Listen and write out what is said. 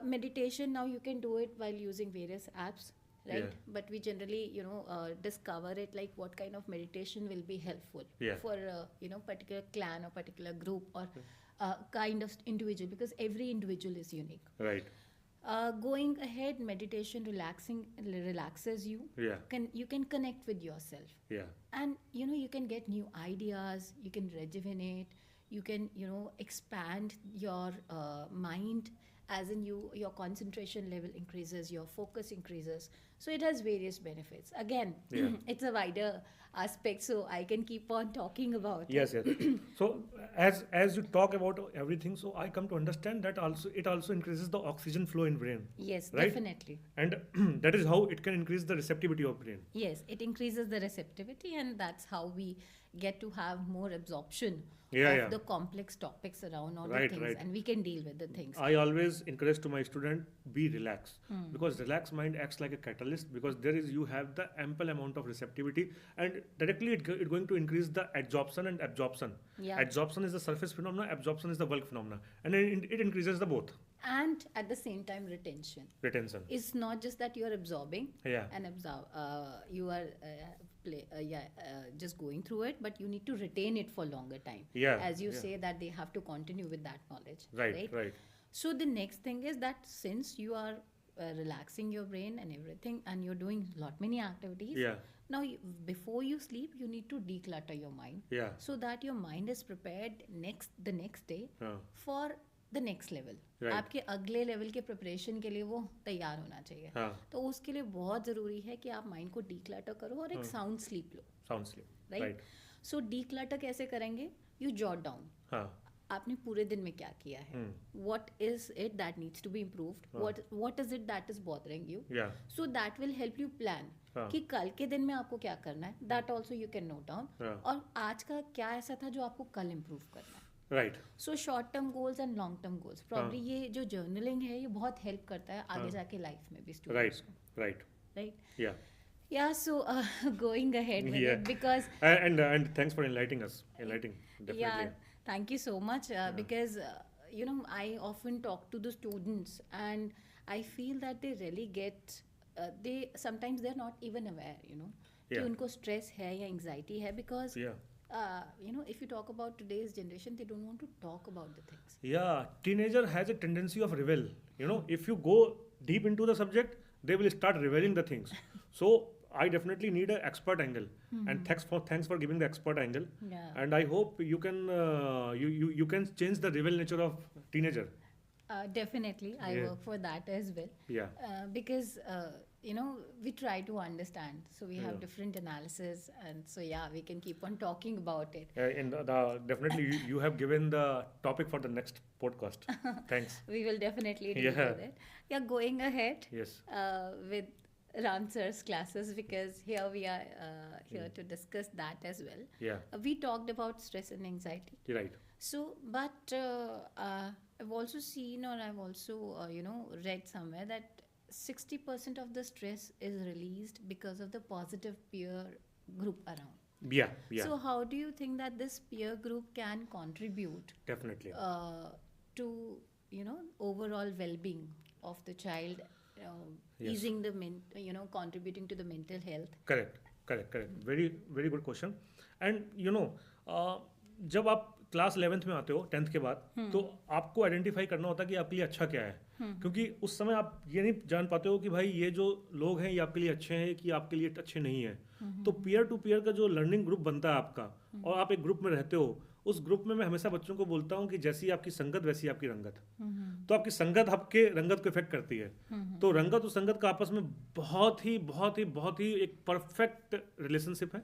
Meditation, now you can do it while using various apps, right? Yeah. But we generally, discover it like what kind of meditation will be helpful Yeah. for, particular clan or particular group or kind of individual, because every individual is unique. Right. Going ahead, meditation relaxes you. Yeah. You can connect with yourself, Yeah. and you can get new ideas. You can rejuvenate. You can expand your mind, as in your concentration level increases, your focus increases. So it has various benefits. Again, Yeah. it's a wider aspect, so I can keep on talking about Yes, it. yes. So as you talk about everything, so I come to understand that it also increases the oxygen flow in brain, Yes, right? definitely. And that is how it can increase the receptivity of brain. Yes, it increases the receptivity, and that's how we get to have more absorption Yeah, of yeah. the complex topics around all Right, the things, right. and we can deal with the things. I always encourage to my student, be relaxed, Hmm. because relaxed mind acts like a catalyst, because you have the ample amount of receptivity, and directly it going to increase the adsorption and absorption. Yeah. Adsorption is the surface phenomena, absorption is the bulk phenomena, and it increases the both And at the same time, retention. retention. It's not just that you are absorbing Yeah. and you are just going through it, but you need to retain it for longer time. Yeah, As you yeah. say that they have to continue with that knowledge. Right, right. So the next thing is that since you are relaxing your brain and everything, and you're doing many activities, Yeah, now before you sleep, you need to declutter your mind, yeah. so that your mind is prepared the next day हाँ, for the next level. Right. आपके अगले level के preparation के लिए वो तैयार होना चाहिए. हाँ. तो उसके लिए बहुत ज़रूरी है कि आप माइंड को डीक्लटर करो और एक हाँ. साउंड स्लीप लो. Sound sleep. Right. Right. So declutter कैसे करेंगे? You jot down. हाँ. आपने पूरे दिन में क्या किया है, what is it that needs to be improved, what is it that is bothering you, Yeah. So that will help you plan हाँ. कि कल के दिन में आपको क्या करना है. That also you can note down. हाँ. और आज का क्या ऐसा था जो आपको कल इम्प्रूव करना है. Right. So short term goals and long term goals, probably हाँ. ये जो जर्नलिंग है ये बहुत हेल्प करता है आगे हाँ. जाके लाइफ में भी Right. स्टूडेंट्स को. Right. Right. Yeah. Yeah, so going ahead with Yeah. it, because And thanks for enlightening us. Definitely. yeah, thank you so much, Yeah. because I often talk to the students, and I feel that they really get they sometimes they're not even aware, कि Yeah. उनको stress है या anxiety है, because Yeah. if you talk about today's generation, they don't want to talk about the things. Yeah, teenager has a tendency of revel. If you go deep into the subject, they will start reveling the things. So I definitely need an expert angle, and thanks for giving the expert angle. Yeah. And I hope you can you can change the revel nature of teenager. Definitely, I Yeah. work for that as well. Yeah. Because we try to understand, so we have Yeah. different analysis, and so we can keep on talking about it. And definitely you have given the topic for the next podcast. Thanks. We will definitely deal Yeah. with it. Yeah, going ahead Yes. with Ram sir's classes, because here we are here to discuss that as well. Yeah. We talked about stress and anxiety. You're right. So, but I've also seen, or I've also read somewhere that 60% of the stress is released because of the positive peer group around. Yeah. Yeah. So how do you think that this peer group can contribute Definitely. to overall well-being of the child, Yes. easing the contributing to the mental health? Correct. Very very good question. And जब आप class 11th में आते हो 10th के बाद, तो आपको identify करना होता है कि आपके लिए अच्छा क्या है. क्योंकि उस समय आप ये नहीं जान पाते हो कि भाई ये जो लोग हैं ये आपके लिए अच्छे हैं कि आपके लिए अच्छे नहीं हैं. तो पीयर टू पीयर का जो लर्निंग ग्रुप बनता है आपका, और आप एक ग्रुप में रहते हो, उस ग्रुप में मैं हमेशा बच्चों को बोलता हूँ कि जैसी आपकी संगत वैसी आपकी रंगत. तो आपकी संगत आपके रंगत को इफेक्ट करती है. तो रंगत और संगत का आपस में बहुत ही एक परफेक्ट रिलेशनशिप है.